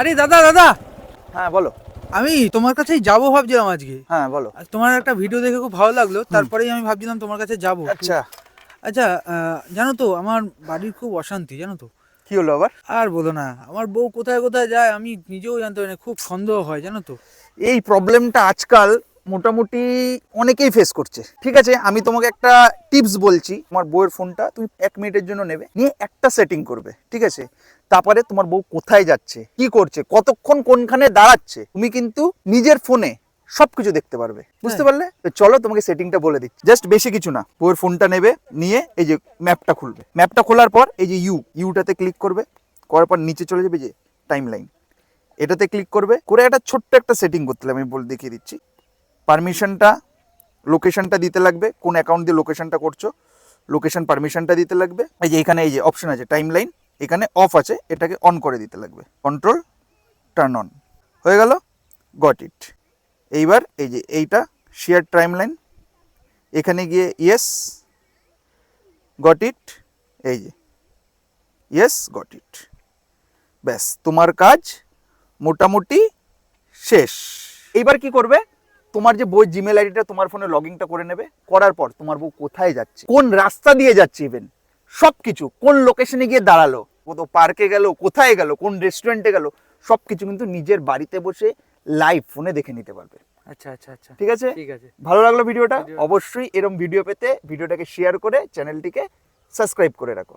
আরে দাদা দাদা, হ্যাঁ বলো। আমি তোমার কাছেই যাবো ভাবছিলাম আজকে। হ্যাঁ বলো। আর তোমার একটা ভিডিও দেখে খুব ভালো লাগলো, তারপরেই আমি ভাবছিলাম তোমার কাছে যাবো। আচ্ছা, আচ্ছা, জানো তো আমার বাড়ির খুব অশান্তি, জানো তো। কি হলো আবার? আর বলো না, আমার বউ কোথায় কোথায় যায় আমি নিজেও জানতে পারি না, খুব সন্দেহ হয় জানো তো। এই প্রবলেমটা আজকাল মোটামুটি অনেকেই ফেস করছে। ঠিক আছে, আমি তোমাকে একটা টিপস বলছি। তোমার বউয়ের ফোনটা তুমি 1 মিনিটের জন্য নেবে, নিয়ে একটা সেটিং করবে। ঠিক আছে, তারপরে তোমার বউ কোথায় যাচ্ছে, কি করছে, কতক্ষণ কোনখানে দাঁড়াচ্ছে, তুমি কিন্তু নিজের ফোনে সবকিছু দেখতে পারবে। বুঝতে পারলে? তো চলো তোমাকে সেটিংটা বলে দিচ্ছি। জাস্ট বেশি কিছু না, বউয়ের ফোনটা নেবে, নিয়ে এই যে ম্যাপটা খুলবে। ম্যাপটা খোলার পর এই যে ইউটাতে ক্লিক করবে। করার পর নিচে চলে যাবে যে টাইম লাইন, এটাতে ক্লিক করবে। করে একটা ছোট্ট একটা সেটিং করতে হবে, আমি বলে দেখিয়ে দিচ্ছি। পারমিশনটা, লোকেশনটা দিতে লাগবে, কোন অ্যাকাউন্ট দিয়ে লোকেশনটা করছো, লোকেশন পারমিশনটা দিতে লাগবে। এই যে এখানে এই যে অপশন আছে টাইম লাইন, এখানে অফ আছে, এটাকে অন করে দিতে লাগবে। কন্ট্রোল টার্ন অন হয়ে গেল। Got it. এইবার এই যে এইটা শেয়ার টাইম লাইন, এখানে গিয়ে ইয়েস, গট ইট। এই যে ইয়েস, গট ইট। ব্যাস, তোমার কাজ মোটামুটি শেষ। এইবার কি করবে, তোমার যে বই জিমেল আইডিটা তোমার ফোনে লগ ইনটা করে নেবে। করার পর তোমার বউ কোথায় যাচ্ছে, কোন রাস্তা দিয়ে যাচ্ছে, ইভেন সব কিছু, কোন লোকেশনে গিয়ে দাঁড়ালো, কত পার্কে গেল, কোথায় গেল, কোন রেস্টুরেন্টে গেল, সব কিছু কিন্তু নিজের বাড়িতে বসে লাইভ ফোনে দেখে নিতে পারবে। আচ্ছা আচ্ছা আচ্ছা, ঠিক আছে? ঠিক আছে। ভালো লাগলো ভিডিওটা? অবশ্যই এরকম ভিডিও পেতে ভিডিওটাকে শেয়ার করে চ্যানেলটিকে সাবস্ক্রাইব করে রাখো।